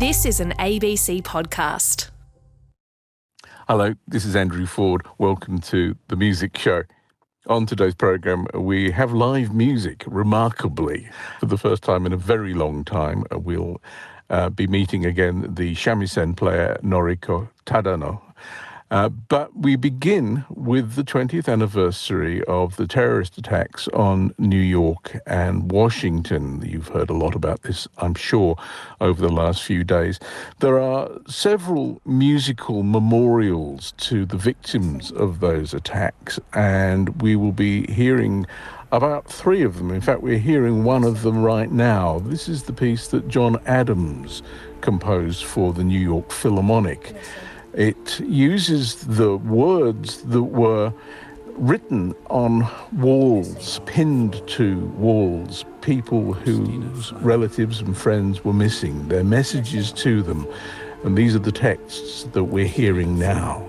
This is an ABC podcast. Hello, this is Andrew Ford. Welcome to The Music Show. On today's programme, we have live music, remarkably. For the first time in a very long time, we'll be meeting again the shamisen player Noriko Tadano. But we begin with the 20th anniversary of the terrorist attacks on New York and Washington. You've heard a lot about this, I'm sure, over the last few days. There are several musical memorials to the victims of those attacks, and we will be hearing about three of them. In fact, we're hearing one of them right now. This is the piece that John Adams composed for the New York Philharmonic. It uses the words that were written on walls, pinned to walls, people whose relatives and friends were missing, their messages to them. And these are the texts that we're hearing now.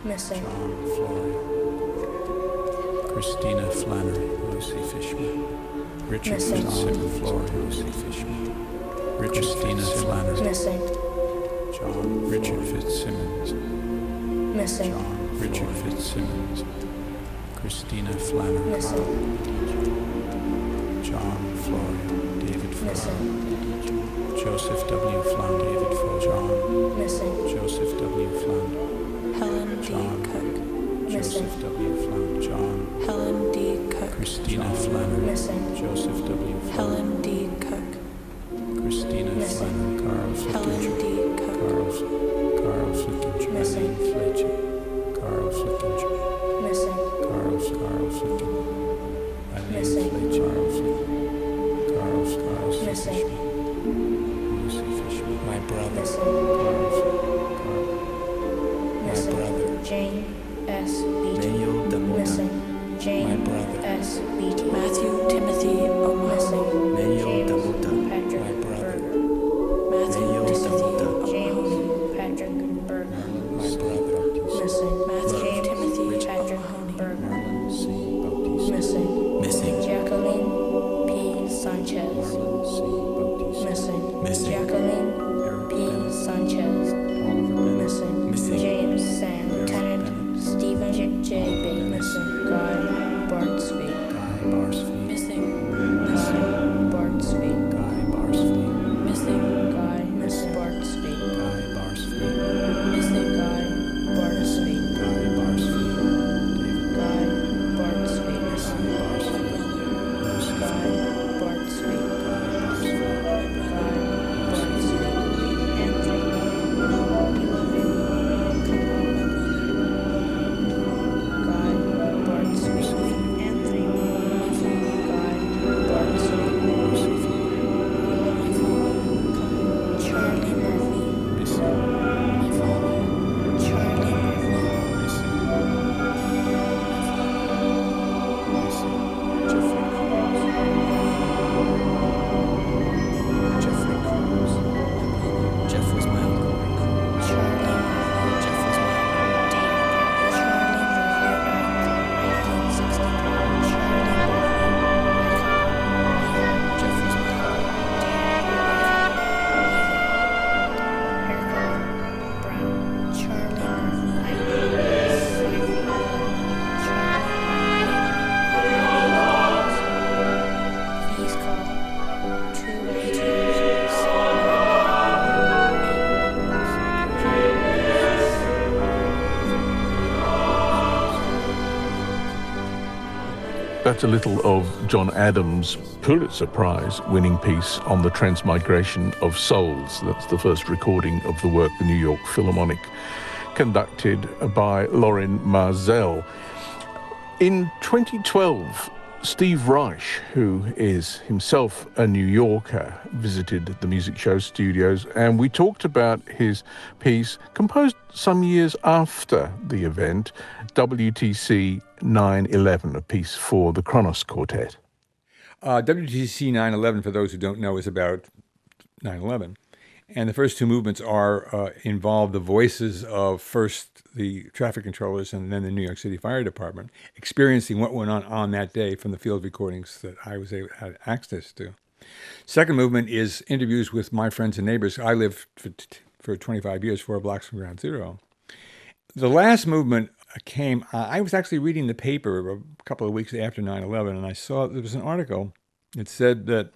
Missing. John Flory, Christina Flannery, Lucy Fishman, Richard Fitzsimmons, Lucy Fishman, Christina Flannery, Missing. John Richard Fitzsimmons, Missing. John Richard Fitzsimmons, Christina Flannery, Missing. John Flory, David Flory, Missing. Joseph W. Flown, David Flory, John Missing. Joseph W. Flown, Helen D. John Cook. Joseph W. Flown, John Helen D. Cook. Christina Flannery, Missing. Joseph W. Flown, Helen D. Cook. Christina Missing. Flannery, Carl Helen Flickinger, D. Cook. Carl Flickinger, Missing. Eileen Fletcher, Carl Flickinger, Missing. Carl Flickinger, Eileen Missing. Fletcher, Carl Missing. Fishman, Lucy Fishman, my brother, Missing. my Missing. brother, Jane S. Beatty. Mayo Damona, Missing. Jane my brother, S. Beatty. Matthew Timothy O'Mahony. Missing. Mayo James Damota, Patrick my brother, Berger. Matthew Mayo Timothy Damota, James O'Mahony. Patrick Berger. my brother, Missing. Matthew James Timothy Patrick O'Mahony. Berger. Marlon C. Bautista, Missing. missing, Jacqueline P. Sanchez. Marlon C. Bautista, Missing. missing, Jacqueline Eric P. Bennett, Sanchez. Oliver Bennett, Missing. missing, James Sam Eric Tennant. Bennett, Stephen J. B. Missing. Guy Bardsby. Guy Barsfeld, Missing. Guy Bardsby. Guy Barsfeld, Missing. Guy Bardsby. Guy Barsfeld, Missing. Guy Bardsby. Guy Barsfeld, Guy Bardsby. David Missing. Barsfeld, Lucy Guy Fishman, Bardsby. Guy Barsfeld, Guy Bardsby. Anthony. Guy Bardsby. Anthony. Guy Bardsby. Charlie Murphy. missing, Charlie Murphy. missing, Jeffrey Cruz, Jeff was my uncle, Charlie Murphy. Jeff was my Jeff was my Please call 282. That's a little of John Adams' Pulitzer Prize winning piece on the transmigration of souls. That's the first recording of the work the New York Philharmonic conducted by Lorin Maazel. In 2012, Steve Reich, who is himself a New Yorker, visited the Music Show studios, and we talked about his piece, composed some years after the event, WTC 9/11, a piece for the Kronos Quartet. WTC 9/11, for those who don't know, is about 9/11. And the first two movements are involve the voices of first the traffic controllers and then the New York City Fire Department, experiencing what went on that day from the field recordings that I had access to. Second movement is interviews with my friends and neighbors. I lived for 25 years, 4 blocks from Ground Zero. The last movement came, I was actually reading the paper a couple of weeks after 9/11, and I saw there was an article that said that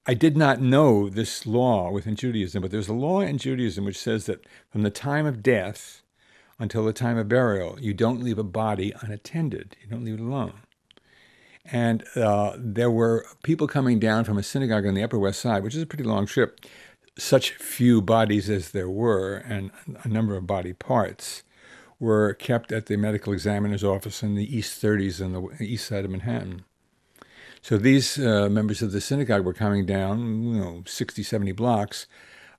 I did not know this law within Judaism, but there's a law in Judaism which says that from the time of death until the time of burial, you don't leave a body unattended. You don't leave it alone. And there were people coming down from a synagogue on the Upper West Side, which is a pretty long trip. Such few bodies as there were, and a number of body parts, were kept at the medical examiner's office in the East 30s on the east side of Manhattan. So these members of the synagogue were coming down, 60, 70 blocks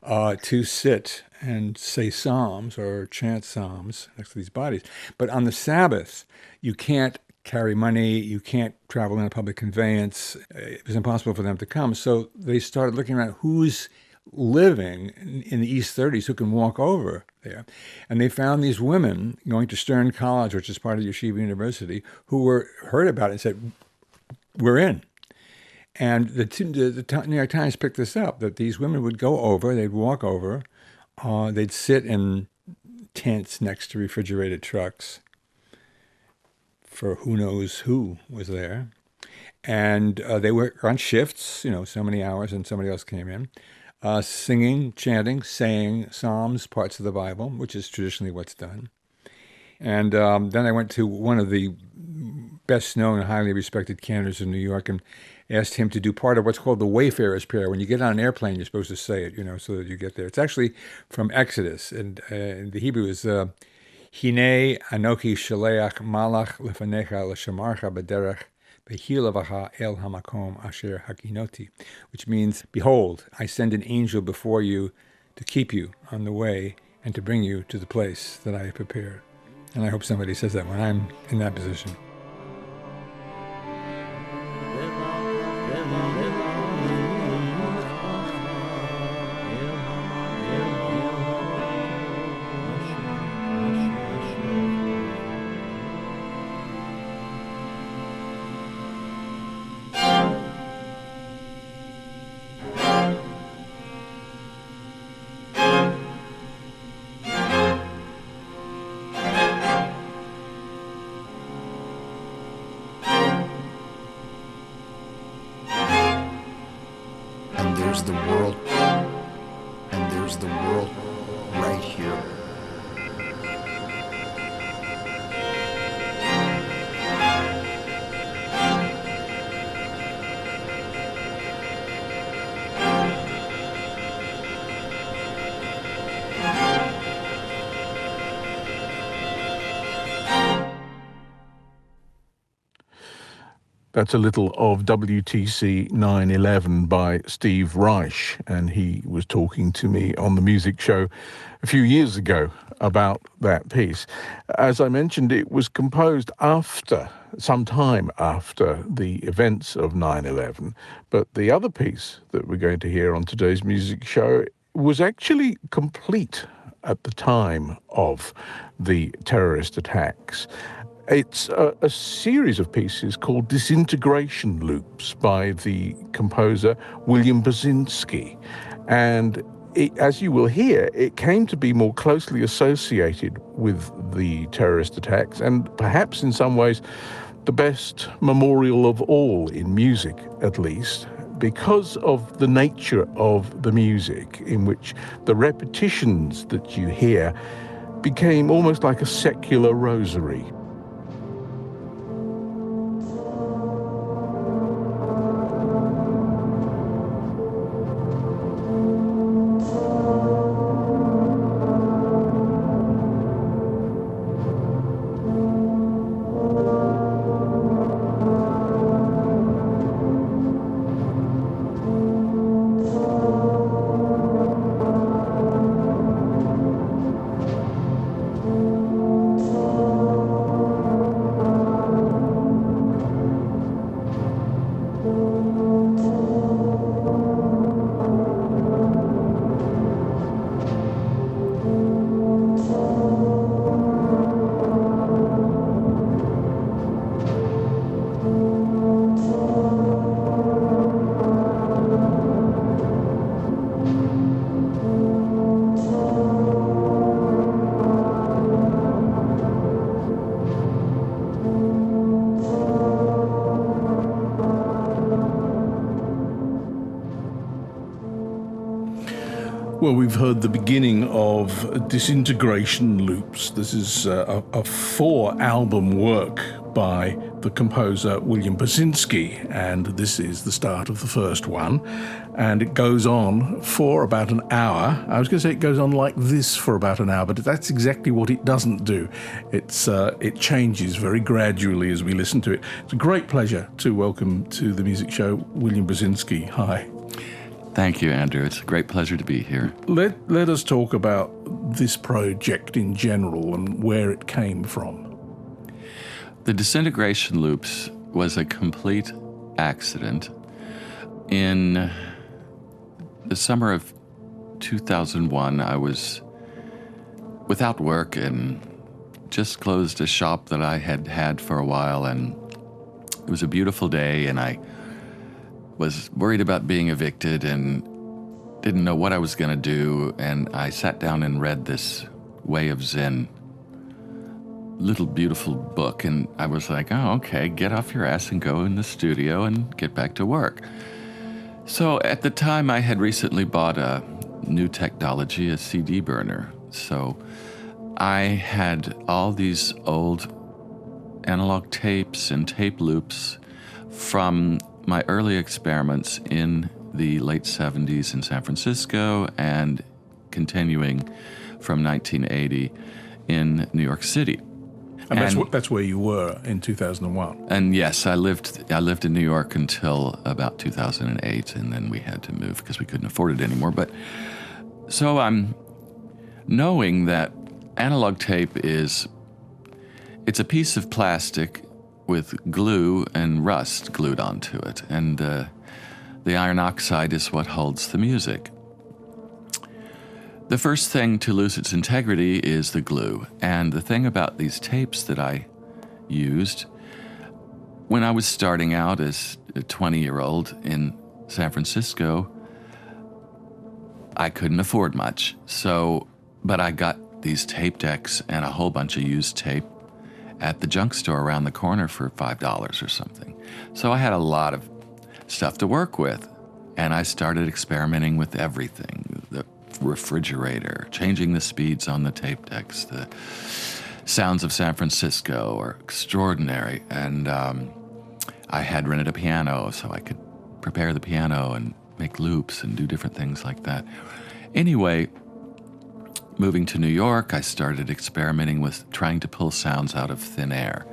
to sit and say psalms or chant psalms next to these bodies. But on the Sabbath, you can't carry money, you can't travel in a public conveyance. It was impossible for them to come. So they started looking around who's living in the East 30s who can walk over there. And they found these women going to Stern College, which is part of Yeshiva University, who heard about it and said, we're in. And the New York Times picked this up, that these women would go over, they'd walk over, they'd sit in tents next to refrigerated trucks for who knows who was there. And they were on shifts, so many hours, and somebody else came in, singing, chanting, saying psalms, parts of the Bible, which is traditionally what's done. And then I went to one of the best-known and highly respected canons in New York and asked him to do part of what's called the Wayfarer's Prayer. When you get on an airplane, you're supposed to say it, so that you get there. It's actually from Exodus, and the Hebrew is Hine Anochi Shaleach Malach Lefanecha L'Shamarcha B'derech Behilavaha El Hamakom Asher Hakinoti, which means, behold, I send an angel before you to keep you on the way and to bring you to the place that I have prepared. And I hope somebody says that when I'm in that position. There's the world, and there's the world right here. That's a little of WTC 9/11 by Steve Reich, and he was talking to me on the music show a few years ago about that piece. As I mentioned, it was composed some time after the events of 9/11, but the other piece that we're going to hear on today's music show was actually complete at the time of the terrorist attacks. It's a series of pieces called Disintegration Loops by the composer William Basinski. And as you will hear, it came to be more closely associated with the terrorist attacks, and perhaps in some ways the best memorial of all in music, at least, because of the nature of the music, in which the repetitions that you hear became almost like a secular rosary. Well, we've heard the beginning of Disintegration Loops. This is a 4-album work by the composer William Basinski, and this is the start of the first one. And it goes on for about an hour. I was going to say it goes on like this for about an hour, but that's exactly what it doesn't do. It changes very gradually as we listen to it. It's a great pleasure to welcome to the music show William Basinski. Hi. Thank you, Andrew. It's a great pleasure to be here. Let us talk about this project in general and where it came from. The Disintegration Loops was a complete accident. In the summer of 2001, I was without work and just closed a shop that I had had for a while, and it was a beautiful day, and I was worried about being evicted and didn't know what I was going to do, and I sat down and read this Way of Zen little beautiful book, and I was like, oh, okay, get off your ass and go in the studio and get back to work. So at the time, I had recently bought a new technology, a CD burner. So I had all these old analog tapes and tape loops from my early experiments in the late 70s in San Francisco and continuing from 1980 in New York City. And that's where you were in 2001. And yes, I lived in New York until about 2008, and then we had to move because we couldn't afford it anymore. But so I'm knowing that analog tape it's a piece of plastic with glue and rust glued onto it, and the iron oxide is what holds the music. The first thing to lose its integrity is the glue, and the thing about these tapes that I used, when I was starting out as a 20-year-old in San Francisco, I couldn't afford much, but I got these tape decks and a whole bunch of used tape at the junk store around the corner for $5 or something. So I had a lot of stuff to work with, and I started experimenting with everything. The refrigerator, changing the speeds on the tape decks, the sounds of San Francisco are extraordinary, and I had rented a piano so I could prepare the piano and make loops and do different things like that. Anyway, moving to New York, I started experimenting with trying to pull sounds out of thin air.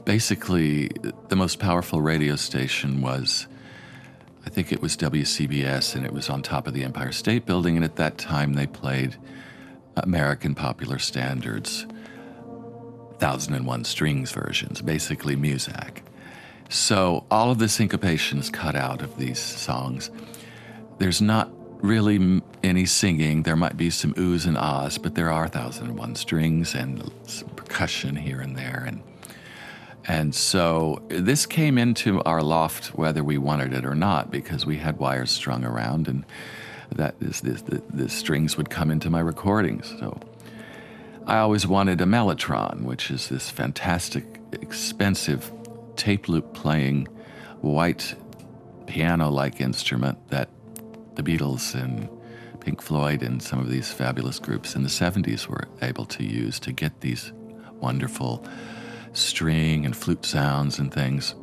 Basically, the most powerful radio station was, I think it was WCBS, and it was on top of the Empire State Building, and at that time they played American Popular Standards, 1001 strings versions, basically Muzak. So all of the syncopation is cut out of these songs. There's not really any singing. There might be some oohs and ahs, but there are 1001 strings and some percussion here and there. And so this came into our loft whether we wanted it or not, because we had wires strung around, and the strings would come into my recordings. So I always wanted a Mellotron, which is this fantastic, expensive tape loop playing white piano-like instrument that the Beatles and Pink Floyd and some of these fabulous groups in the 70s were able to use to get these wonderful string and flute sounds and things.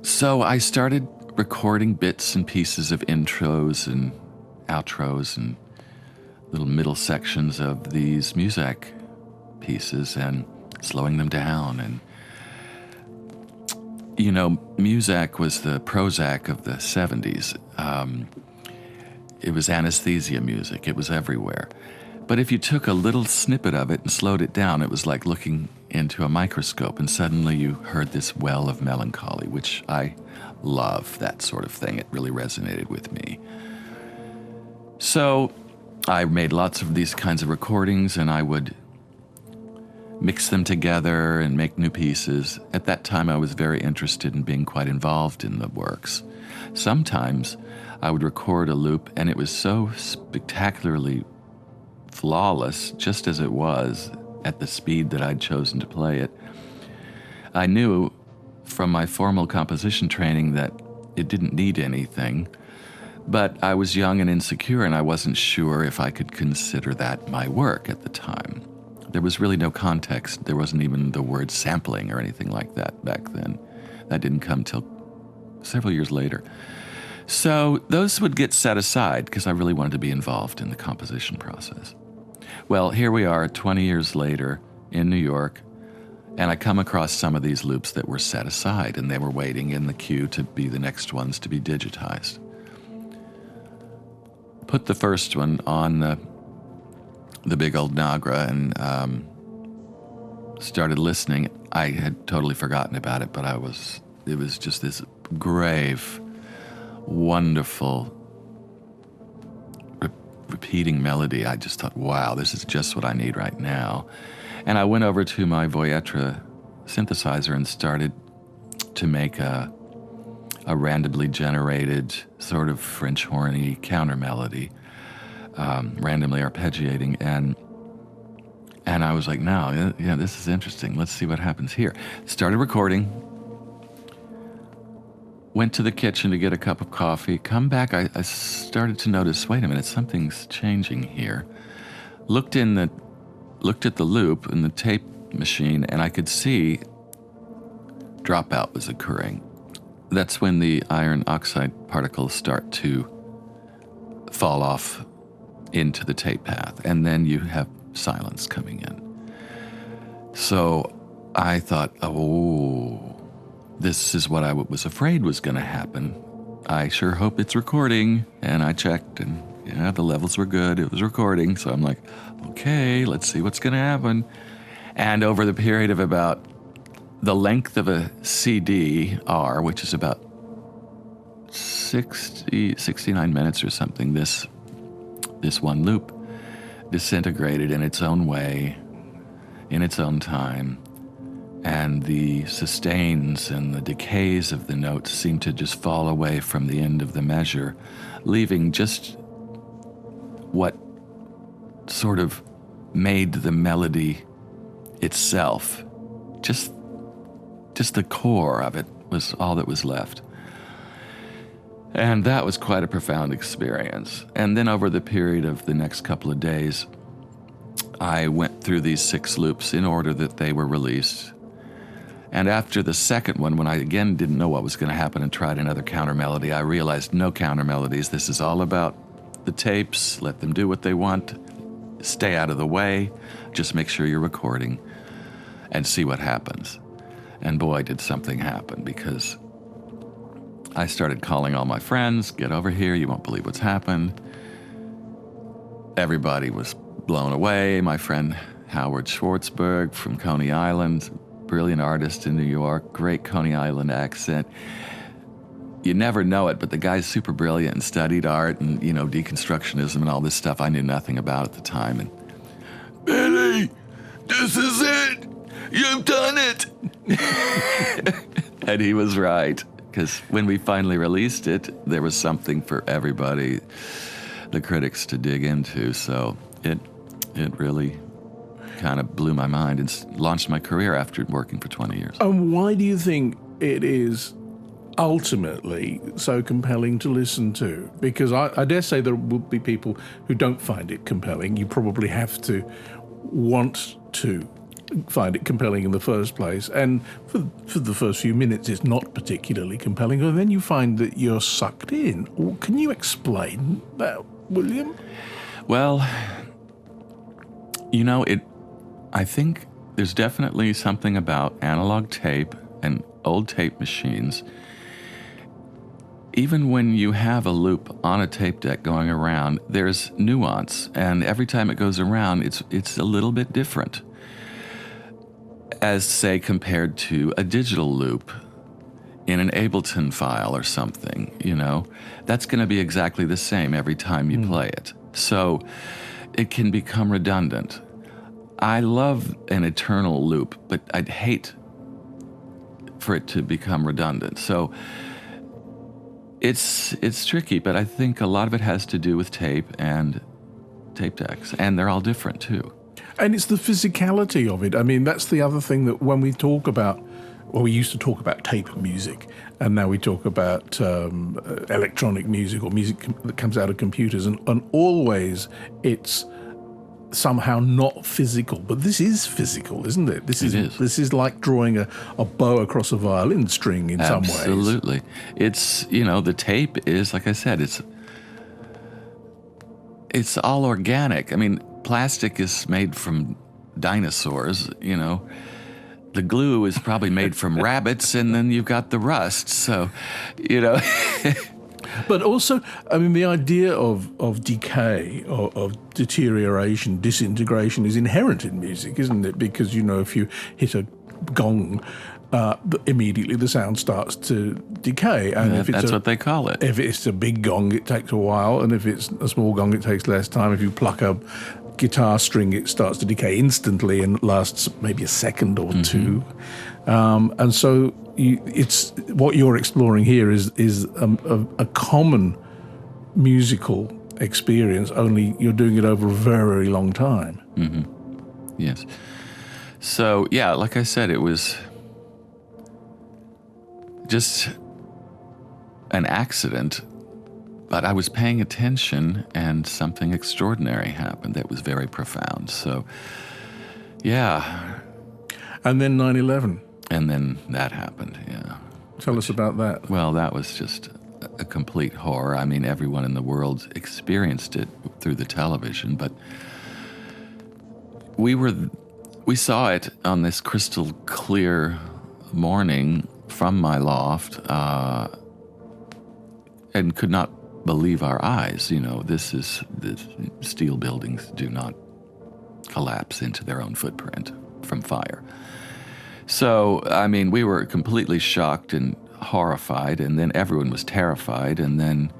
So I started recording bits and pieces of intros and outros and little middle sections of these Muzak pieces and slowing them down. And you know, Muzak was the Prozac of the 70s. It was anesthesia music. It was everywhere. But if you took a little snippet of it and slowed it down, it was like looking into a microscope, and suddenly you heard this well of melancholy, which I love, that sort of thing. It really resonated with me. So I made lots of these kinds of recordings, and I would mix them together and make new pieces. At that time, I was very interested in being quite involved in the works. Sometimes I would record a loop, and it was so spectacularly flawless, just as it was, at the speed that I'd chosen to play it. I knew from my formal composition training that it didn't need anything, But I was young and insecure, and I wasn't sure if I could consider that my work at the time. There was really no context. There wasn't even the word sampling or anything like that back then. That didn't come till several years later. So those would get set aside because I really wanted to be involved in the composition process. Well, here we are 20 years later in New York, and I come across some of these loops that were set aside, and they were waiting in the queue to be the next ones to be digitized. Put the first one on the big old Nagra and started listening. I had totally forgotten about it, but it was just this grave, wonderful, repeating melody. I just thought, wow, this is just what I need right now. And I went over to my Voyetra synthesizer and started to make a randomly generated sort of French horny counter melody, randomly arpeggiating, and I was like, no, yeah, this is interesting. Let's see what happens here. Started recording. Went to the kitchen to get a cup of coffee. Come back, I started to notice, wait a minute, something's changing here. Looked at the loop in the tape machine, and I could see dropout was occurring. That's when the iron oxide particles start to fall off into the tape path, and then you have silence coming in. So I thought, oh, this is what I was afraid was going to happen. I sure hope it's recording. And I checked, and yeah, the levels were good. It was recording. So I'm like, okay, let's see what's going to happen. And over the period of about the length of a CD-R, which is about 69 minutes or something, this one loop disintegrated in its own way, in its own time. And the sustains and the decays of the notes seemed to just fall away from the end of the measure, leaving just what sort of made the melody itself. Just the core of it was all that was left. And that was quite a profound experience. And then over the period of the next couple of days, I went through these 6 loops in order that they were released. And after the second one, when I again didn't know what was going to happen and tried another counter melody, I realized no counter melodies. This is all about the tapes. Let them do what they want. Stay out of the way. Just make sure you're recording and see what happens. And boy, did something happen, because I started calling all my friends, get over here, you won't believe what's happened. Everybody was blown away. My friend Howard Schwartzberg from Coney Island, brilliant artist in New York, great Coney Island accent. You never know it, but the guy's super brilliant and studied art and, deconstructionism and all this stuff I knew nothing about at the time. And, Billy, this is it. You've done it. And he was right, because when we finally released it, there was something for everybody, the critics, to dig into. So it really kind of blew my mind and launched my career after working for 20 years. And why do you think it is ultimately so compelling to listen to? Because I dare say there will be people who don't find it compelling. You probably have to want to find it compelling in the first place. And for the first few minutes, it's not particularly compelling. And then you find that you're sucked in. Can you explain that, William? Well, I think there's definitely something about analog tape and old tape machines. Even when you have a loop on a tape deck going around, there's nuance, and every time it goes around, it's a little bit different, as, say, compared to a digital loop in an Ableton file or something. That's going to be exactly the same every time you play it. So it can become redundant. I love an eternal loop, but I'd hate for it to become redundant. So it's tricky, but I think a lot of it has to do with tape and tape decks, and they're all different too. And it's the physicality of it. I mean, that's the other thing that when we talk about well, we used to talk about tape music, and now we talk about electronic music or music that comes out of computers, and always it's somehow not physical. But this is physical, isn't it? This is like drawing a bow across a violin string in some ways. Absolutely. It's, the tape is, like I said, it's all organic. I mean, plastic is made from dinosaurs, The glue is probably made from rabbits, and then you've got the rust. So, But also, I mean, the idea of decay, of deterioration, disintegration is inherent in music, isn't it? Because, if you hit a gong, immediately the sound starts to decay. And that's what they call it. If it's a big gong, it takes a while. And if it's a small gong, it takes less time. If you pluck a guitar string, it starts to decay instantly and lasts maybe a second or two. And so it's what you're exploring here is a common musical experience, only you're doing it over a very long time. Yes. So, yeah, like I said, it was just an accident, but I was paying attention and something extraordinary happened that was very profound. So, yeah. And then 9/11. And then that happened, yeah. Tell us about that. Well, that was just a complete horror. I mean, everyone in the world experienced it through the television, but we saw it on this crystal clear morning from my loft, and could not believe our eyes. The steel buildings do not collapse into their own footprint from fire. So, I mean, we were completely shocked and horrified, and then everyone was terrified, and then,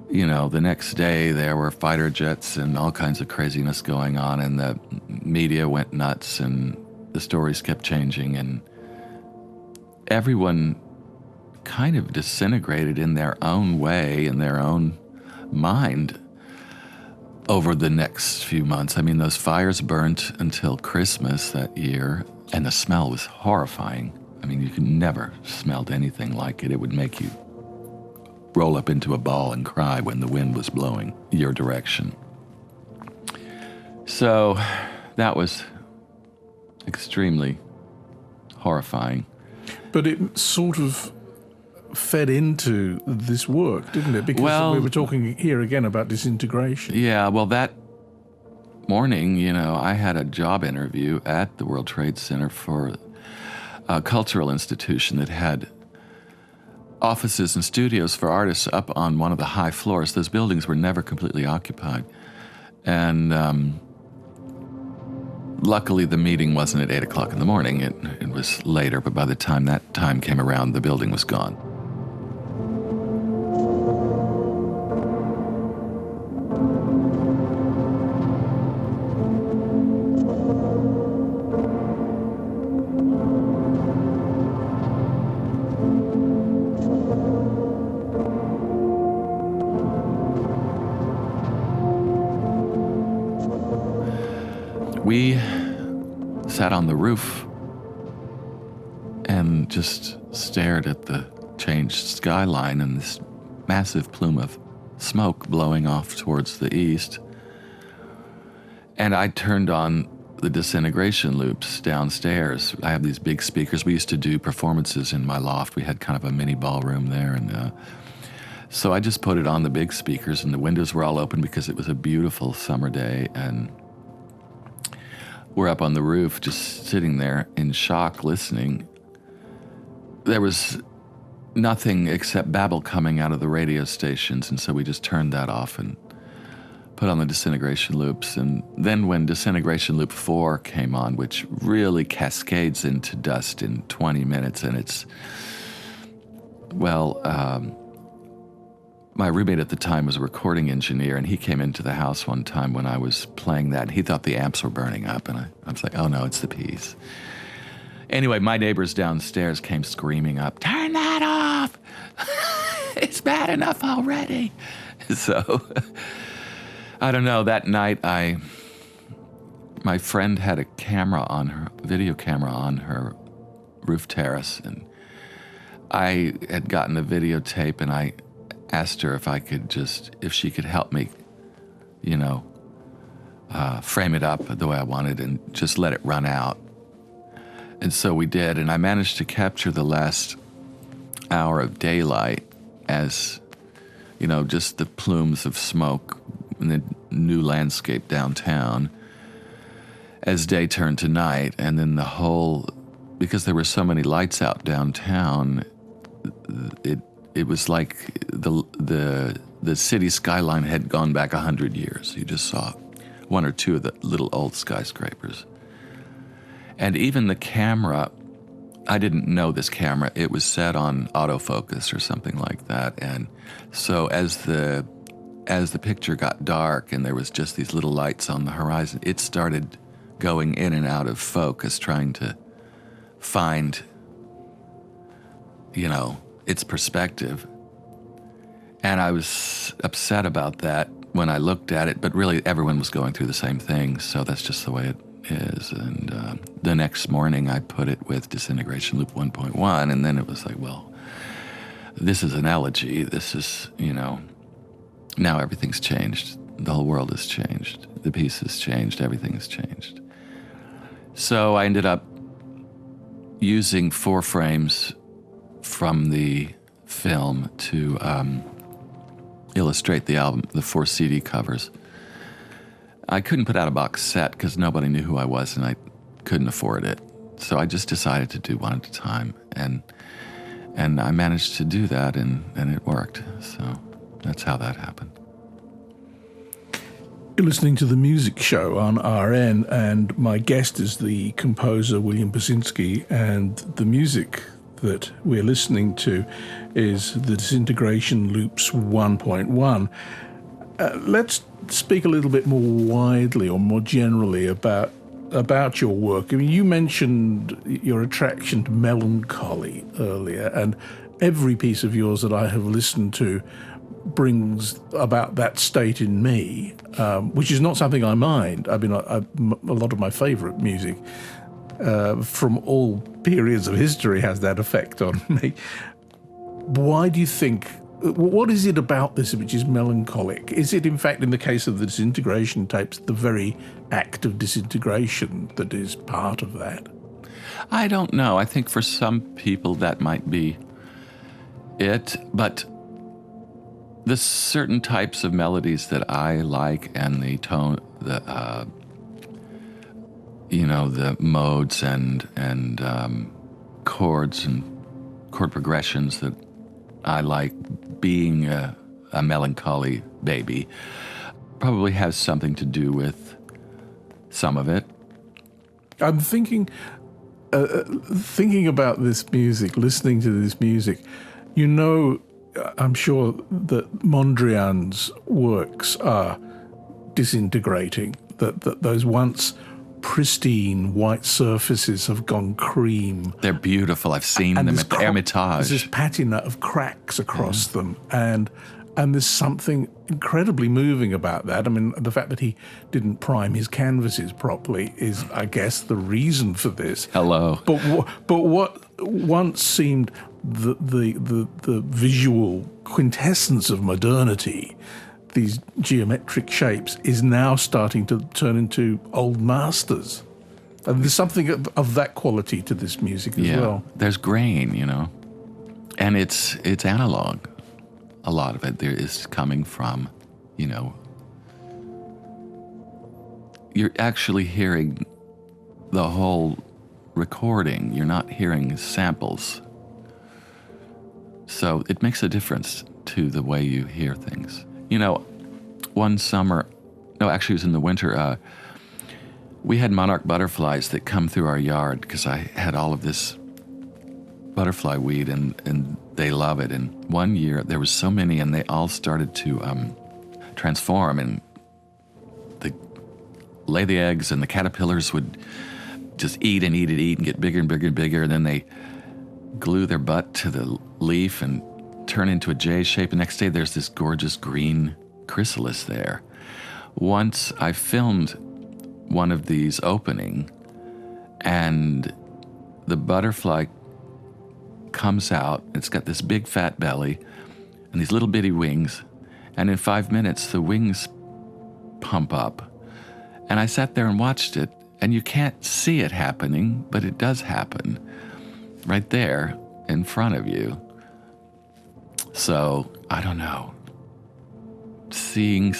the next day there were fighter jets and all kinds of craziness going on, and the media went nuts, and the stories kept changing, and everyone kind of disintegrated in their own way, in their own mind over the next few months. I mean, those fires burnt until Christmas that year, and the smell was horrifying. I mean, you could never smelled anything like it. It would make you roll up into a ball and cry when the wind was blowing your direction. So that was extremely horrifying. But it sort of fed into this work, didn't it? Because we were talking here again about disintegration. Yeah, well, that morning, I had a job interview at the World Trade Center for a cultural institution that had offices and studios for artists up on one of the high floors. Those buildings were never completely occupied. And luckily, the meeting wasn't at 8 o'clock in the morning. It was later, but by the time that time came around, the building was gone. We sat on the roof and just stared at the changed skyline and this massive plume of smoke blowing off towards the east. And I turned on the disintegration loops downstairs. I have these big speakers. We used to do performances in my loft. We had kind of a mini ballroom there. And so I just put it on the big speakers, and the windows were all open because it was a beautiful summer day. And we're up on the roof just sitting there in shock listening. There was nothing except babble coming out of the radio stations, and so we just turned that off and put on the disintegration loops. And then when disintegration loop 4 came on, which really cascades into dust in 20 minutes, and it's, my roommate at the time was a recording engineer, and he came into the house one time when I was playing that, and he thought the amps were burning up, and I was like, oh no, it's the piece. Anyway, my neighbors downstairs came screaming up, turn that off! It's bad enough already. So, I don't know, that night my friend had a camera on her, video camera on her roof terrace, and I had gotten a videotape, and I asked her if she could help me, frame it up the way I wanted and just let it run out. And so we did, and I managed to capture the last hour of daylight as, just the plumes of smoke in the new landscape downtown as day turned to night. And then because there were so many lights out downtown, it was like the city skyline had gone back 100 years. You just saw one or two of the little old skyscrapers. And even the camera, I didn't know this camera. It was set on autofocus or something like that. And so as the picture got dark and there was just these little lights on the horizon, it started going in and out of focus, trying to find, its perspective. And I was upset about that when I looked at it, but really everyone was going through the same thing, so that's just the way it is. And the next morning I put it with Disintegration Loop 1.1, and then it was like, well, this is an elegy. This is, now everything's changed. The whole world has changed. The piece has changed. Everything has changed. So I ended up using 4 frames from the film to illustrate the album, the 4 CD covers. I couldn't put out a box set because nobody knew who I was and I couldn't afford it. So I just decided to do one at a time, and I managed to do that, and it worked. So that's how that happened. You're listening to The Music Show on RN, and my guest is the composer William Basinski, and the music that we're listening to is the Disintegration Loops 1.1. Let's speak a little bit more widely or more generally about your work. I mean, you mentioned your attraction to melancholy earlier, and every piece of yours that I have listened to brings about that state in me, which is not something I mind. I mean, a lot of my favourite music from all periods of history has that effect on me. Why do you think, what is it about this which is melancholic? Is it, in fact, in the case of the disintegration tapes, the very act of disintegration that is part of that? I don't know. I think for some people that might be it, but the certain types of melodies that I like and the tone, the modes and chords and chord progressions that I like, being a melancholy baby, probably has something to do with some of it. I'm thinking about this music, listening to this music, I'm sure that Mondrian's works are disintegrating, that those once pristine white surfaces have gone cream. They're beautiful. I've seen them at the Hermitage. There's this patina of cracks across them, and there's something incredibly moving about that. I mean, the fact that he didn't prime his canvases properly is, I guess, the reason for this. Hello. But what once seemed the visual quintessence of modernity, these geometric shapes, is now starting to turn into old masters. And there's something of that quality to this music as well. There's grain, and it's analog. A lot of it there is coming from, you're actually hearing the whole recording. You're not hearing samples. So it makes a difference to the way you hear things. One summer, actually it was in the winter, we had monarch butterflies that come through our yard because I had all of this butterfly weed and they love it. And one year there was so many and they all started to transform and lay the eggs, and the caterpillars would just eat and get bigger and bigger and bigger. And then they glue their butt to the leaf and turn into a J shape. The next day there's this gorgeous green chrysalis there. Once I filmed one of these opening, and the butterfly comes out. It's got this big fat belly and these little bitty wings. And in 5 minutes, the wings pump up. And I sat there and watched it, and you can't see it happening, but it does happen right there in front of you. So, I don't know. Seeing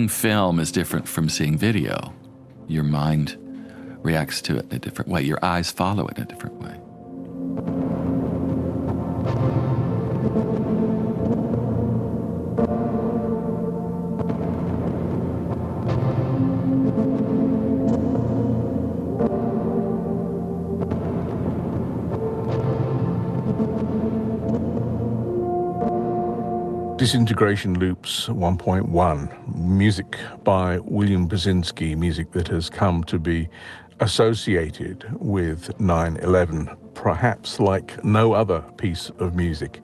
film is different from seeing video. Your mind reacts to it in a different way. Your eyes follow it in a different way. Disintegration Loops 1.1, music by William Basinski, music that has come to be associated with 9/11, perhaps like no other piece of music.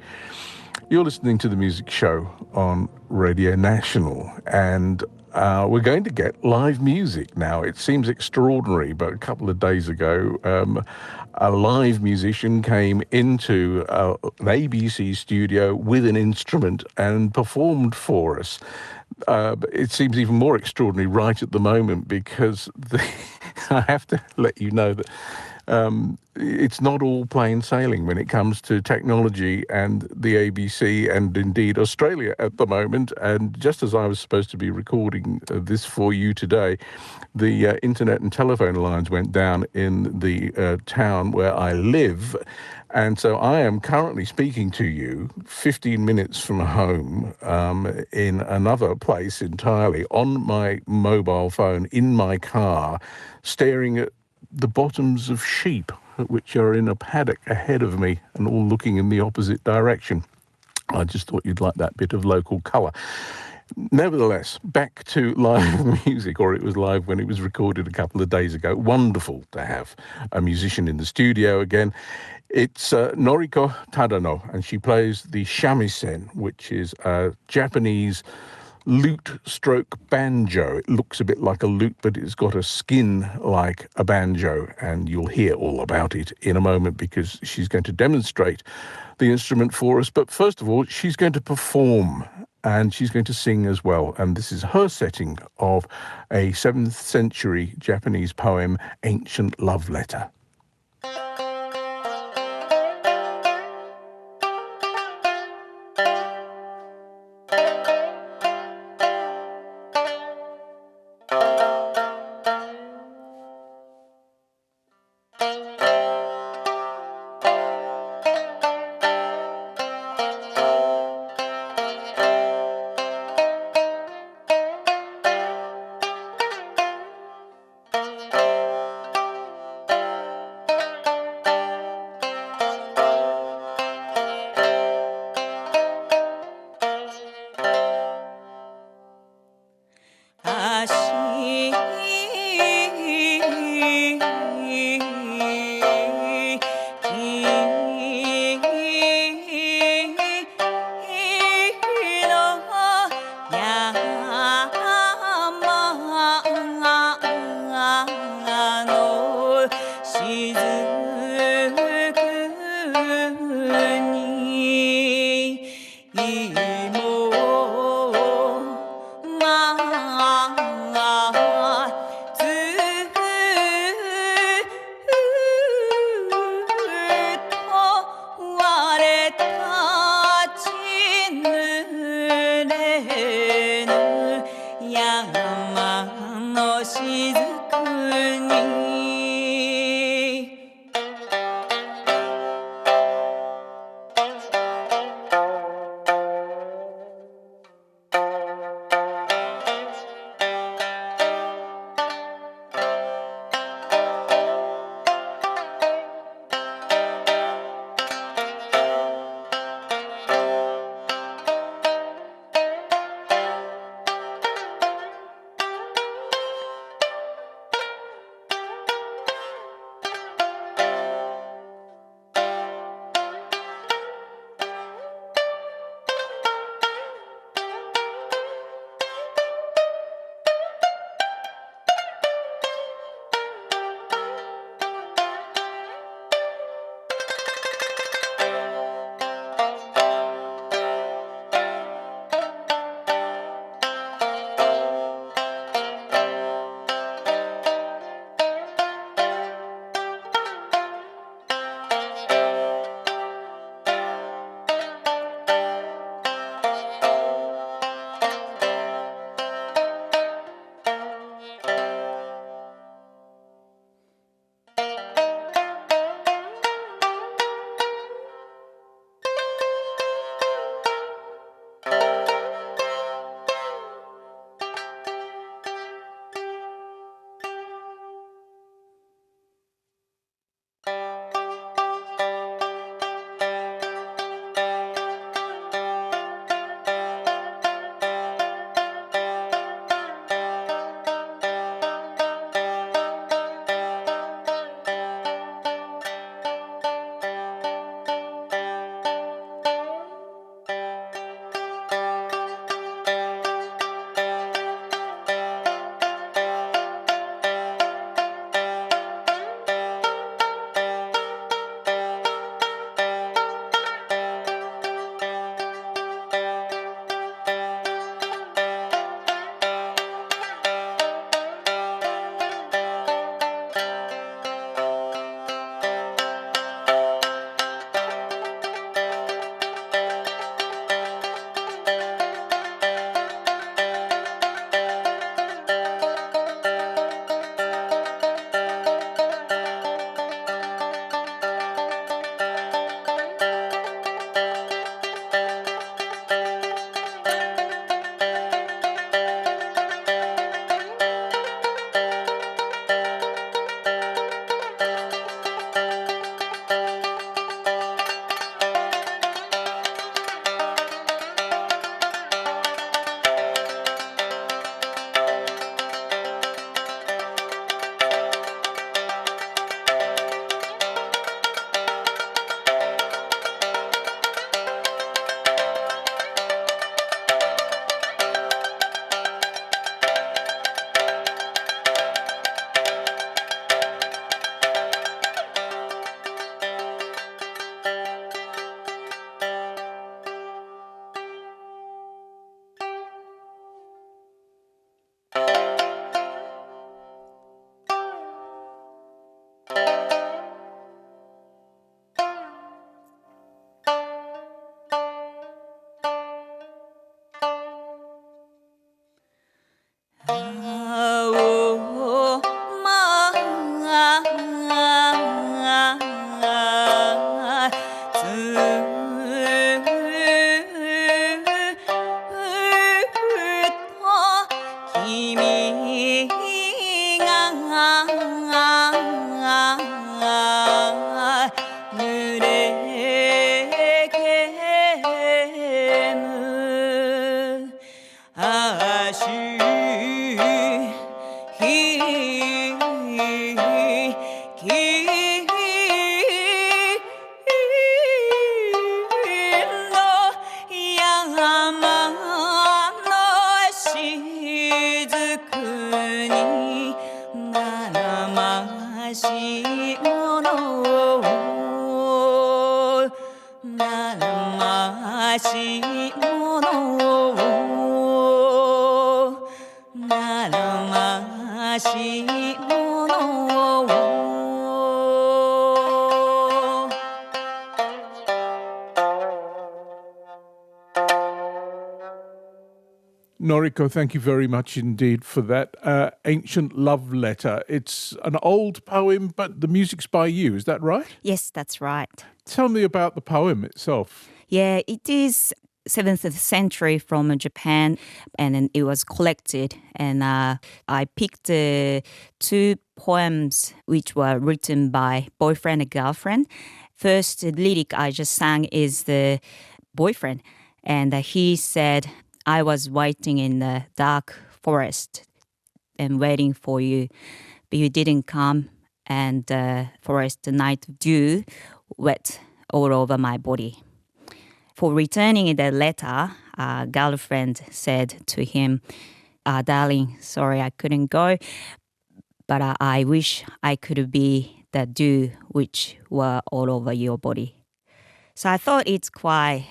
You're listening to The Music Show on Radio National, and we're going to get live music now. It seems extraordinary, but a couple of days ago, a live musician came into an ABC studio with an instrument and performed for us. It seems even more extraordinary right at the moment because I have to let you know that it's not all plain sailing when it comes to technology and the ABC and indeed Australia at the moment. And just as I was supposed to be recording this for you today, the internet and telephone lines went down in the town where I live. And so I am currently speaking to you 15 minutes from home in another place entirely on my mobile phone in my car, staring at the bottoms of sheep which are in a paddock ahead of me and all looking in the opposite direction. I just thought you'd like that bit of local colour. Nevertheless, back to live music, or it was live when it was recorded a couple of days ago. Wonderful to have a musician in the studio again. It's Noriko Tadano, and she plays the shamisen, which is a Japanese lute stroke banjo. It looks a bit like a lute, but it's got a skin like a banjo, and you'll hear all about it in a moment because she's going to demonstrate the instrument for us. But first of all, she's going to perform, and she's going to sing as well. And this is her setting of a 7th century Japanese poem, Ancient Love Letter. しいものをならましいものを Noriko, thank you very much indeed for that ancient love letter. It's an old poem, but the music's by you, is that right? Yes, that's right. Tell me about the poem itself. Yeah, it is 7th century from Japan, and then it was collected. And I picked 2 poems which were written by boyfriend and girlfriend. First lyric I just sang is the boyfriend, and he said, I was waiting in the dark forest and waiting for you, but you didn't come, and the forest night dew wet all over my body. For returning the letter, girlfriend said to him, darling, sorry I couldn't go, but I wish I could be the dew which were all over your body. So I thought it's quite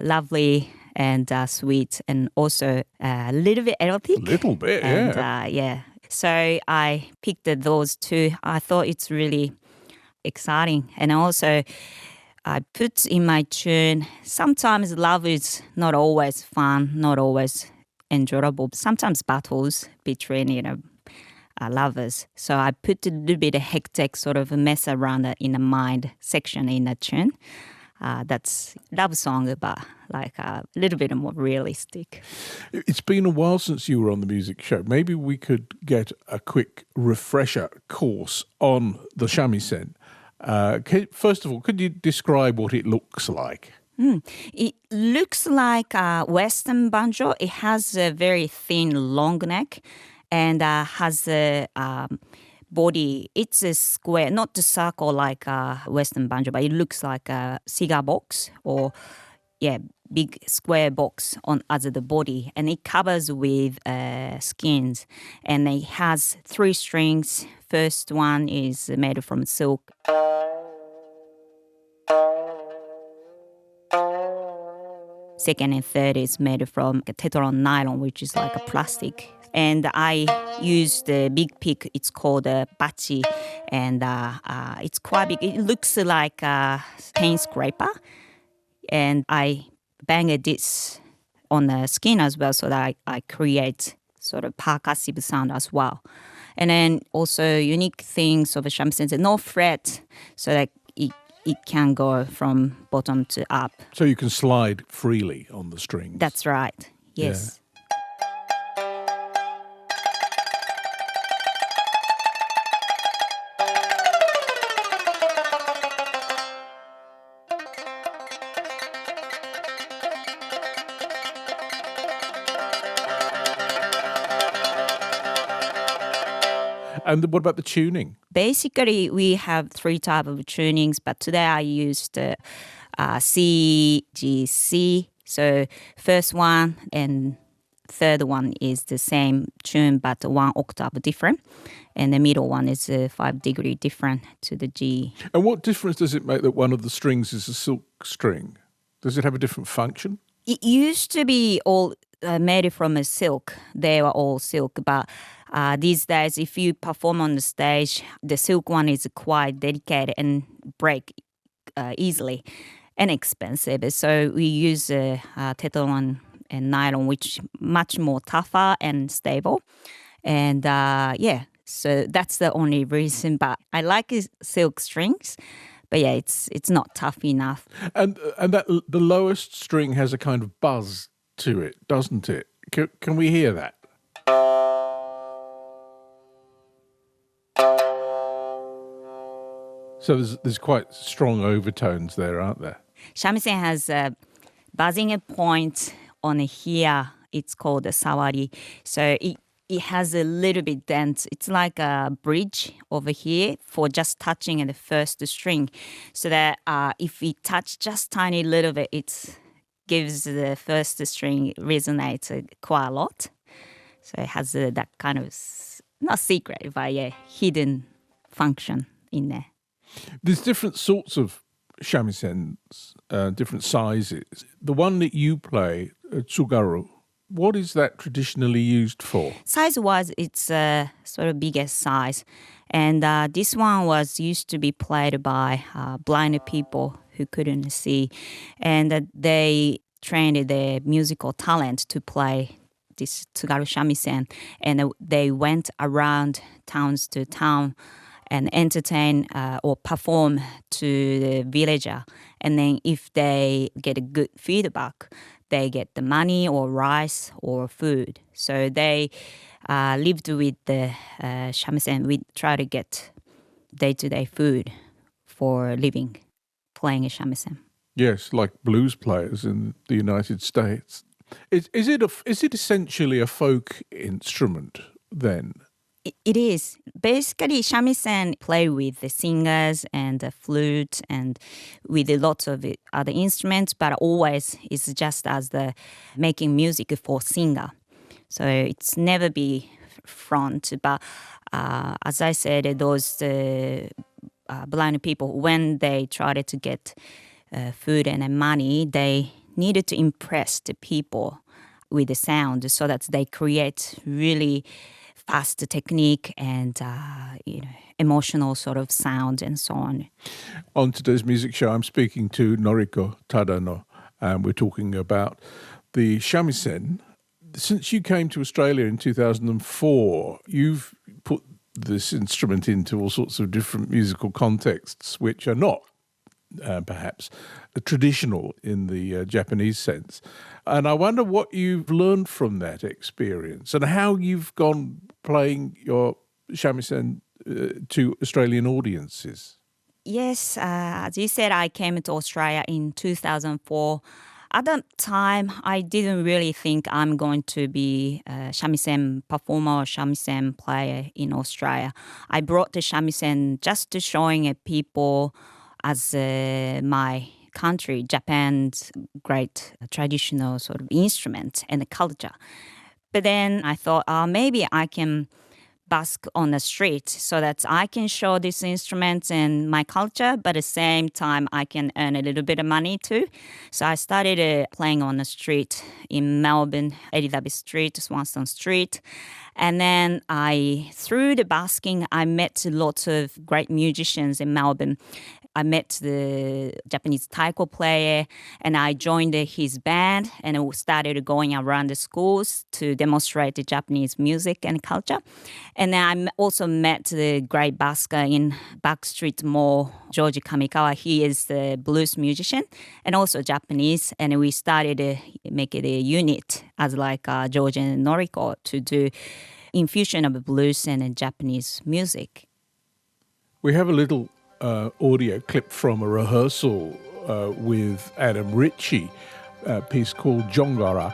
lovely and sweet, and also a little bit erotic. A little bit, and, yeah. So I picked those 2. I thought it's really exciting. And also I put in my tune, sometimes love is not always fun, not always enjoyable. Sometimes battles between, lovers. So I put a little bit of hectic sort of mess around in the mind section in the tune. That's love song, but like a little bit more realistic. It's been a while since you were on the music show. Maybe we could get a quick refresher course on the shamisen. First of all, could you describe what it looks like? It looks like a Western banjo. It has a very thin, long neck, and has a body. It's a square, not the circle like a Western banjo, but it looks like a cigar box or big square box on as the body, and it covers with skins, and it has 3 strings. First one is made from silk. Second and third is made from Tetron nylon, which is like a plastic. And I use the big pick. It's called a bachi, and it's quite big. It looks like a paint scraper, and I bang this on the skin as well, so that I create sort of percussive sound as well. And then also unique things of a shamisen is no fret, so that it can go from bottom to up. So you can slide freely on the strings. That's right. Yes. Yeah. And what about the tuning? Basically, we have 3 types of tunings, but today I used C, G, C. So first one and third one is the same tune, but 1 octave different. And the middle one is 5 degree different to the G. And what difference does it make that one of the strings is a silk string? Does it have a different function? It used to be all made from a silk. They were all silk, but these days, if you perform on the stage, the silk one is quite delicate and break easily and expensive. So we use Tetron and nylon, which much more tougher and stable. And so that's the only reason. But I like silk strings. But yeah, it's not tough enough. And that the lowest string has a kind of buzz to it, doesn't it? Can we hear that? So there's quite strong overtones there, aren't there? Shamisen has a buzzing point on here. It's called a sawari. So it has a little bit dent. It's like a bridge over here for just touching the first string. So that if we touch just tiny little bit, it gives the first string resonate quite a lot. So it has that kind of, not secret, but hidden function in there. There's different sorts of shamisen, different sizes. The one that you play, tsugaru, what is that traditionally used for? Size-wise, it's sort of biggest size. And this one was used to be played by blind people who couldn't see. And they trained their musical talent to play this tsugaru shamisen. And they went around towns to town and entertain or perform to the villager. And then if they get a good feedback, they get the money or rice or food. So they lived with the shamisen. We try to get day-to-day food for living, playing a shamisen. Yes, like blues players in the United States. Is it essentially a folk instrument then? It is. Basically, shamisen play with the singers and the flute and with lots of other instruments, but always is just as the making music for singer. So it's never be front. But as I said, those blind people, when they tried to get food and money, they needed to impress the people with the sound so that they create really fast technique and emotional sort of sound and so on. On today's music show, I'm speaking to Noriko Tadano, and we're talking about the shamisen. Since you came to Australia in 2004, you've put this instrument into all sorts of different musical contexts, which are not perhaps traditional in the Japanese sense. And I wonder what you've learned from that experience and how you've gone playing your shamisen to Australian audiences. Yes, as you said, I came to Australia in 2004. At that time, I didn't really think I'm going to be a shamisen performer or shamisen player in Australia. I brought the shamisen just to showing people as my country, Japan's great traditional sort of instrument and culture. But then I thought, maybe I can busk on the street so that I can show these instruments and my culture, but at the same time I can earn a little bit of money too. So I started playing on the street in Melbourne, Elizabeth Street, Swanston Street. And then through the busking, I met lots of great musicians in Melbourne. I met the Japanese taiko player and I joined his band and started going around the schools to demonstrate the Japanese music and culture. And then I also met the great busker in Backstreet Mall, George Kamikawa. He is the blues musician and also Japanese. And we started making a unit as like George and Noriko to do infusion of blues and Japanese music. We have a little audio clip from a rehearsal with Adam Ritchie, a piece called Jongara.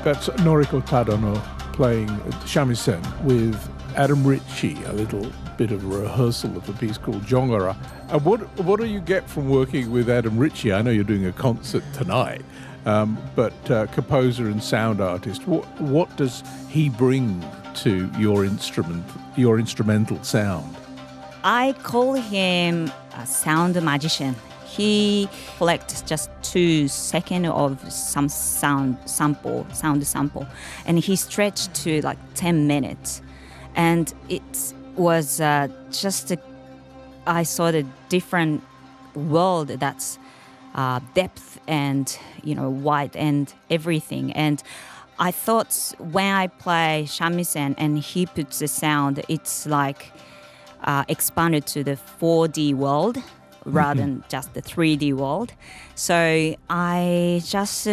That's Noriko Tadano playing shamisen with Adam Ritchie, a little bit of a rehearsal of a piece called Jongara. And what do you get from working with Adam Ritchie? I know you're doing a concert tonight, but composer and sound artist, what does he bring to your instrumental sound? I call him a sound magician. He collects just 2 seconds of some sound sample, and he stretched to like 10 minutes. And it was I saw the different world that's depth and, wide and everything. And I thought when I play shamisen and he puts the sound, it's like expanded to the 4D world rather than just the 3D world. So I just,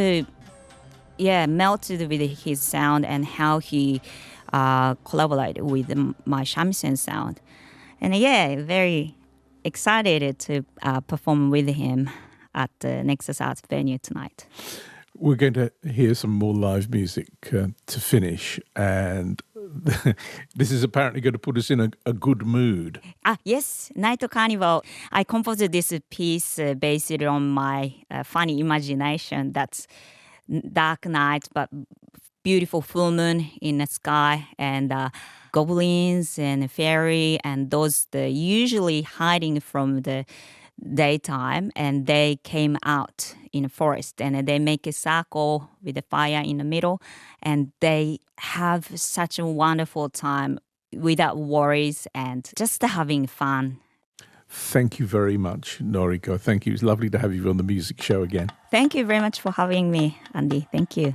melted with his sound and how he collaborated with my shamisen sound. And yeah, very excited to perform with him at the Nexus Arts venue tonight. We're going to hear some more live music to finish, and this is apparently going to put us in a good mood. Yes, Night Carnival. I composed this piece based on my funny imagination. That's dark night, but beautiful full moon in the sky, and goblins and fairy, and those usually hiding from the daytime, and they came out in a forest, and they make a circle with a fire in the middle, and they have such a wonderful time without worries and just having fun. Thank you very much, Noriko. Thank you. It's lovely to have you on the music show again. Thank you very much for having me, Andy. Thank you.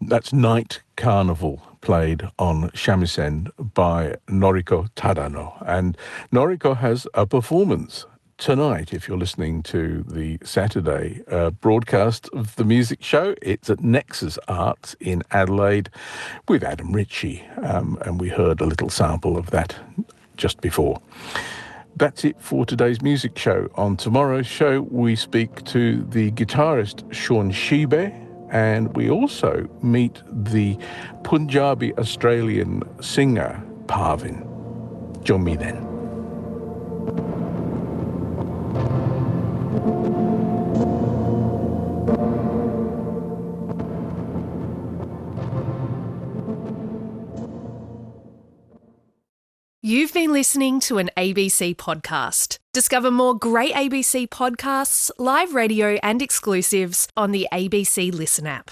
That's Night Carnival, played on shamisen by Noriko Tadano. And Noriko has a performance tonight, if you're listening to the Saturday broadcast of the music show. It's at Nexus Arts in Adelaide with Adam Ritchie, and we heard a little sample of that just before. That's it for today's music show. On tomorrow's show, we speak to the guitarist Sean Shibe, and we also meet the Punjabi Australian singer Parvin. Join me then. You've been listening to an ABC podcast. Discover more great ABC podcasts, live radio, and exclusives on the ABC Listen app.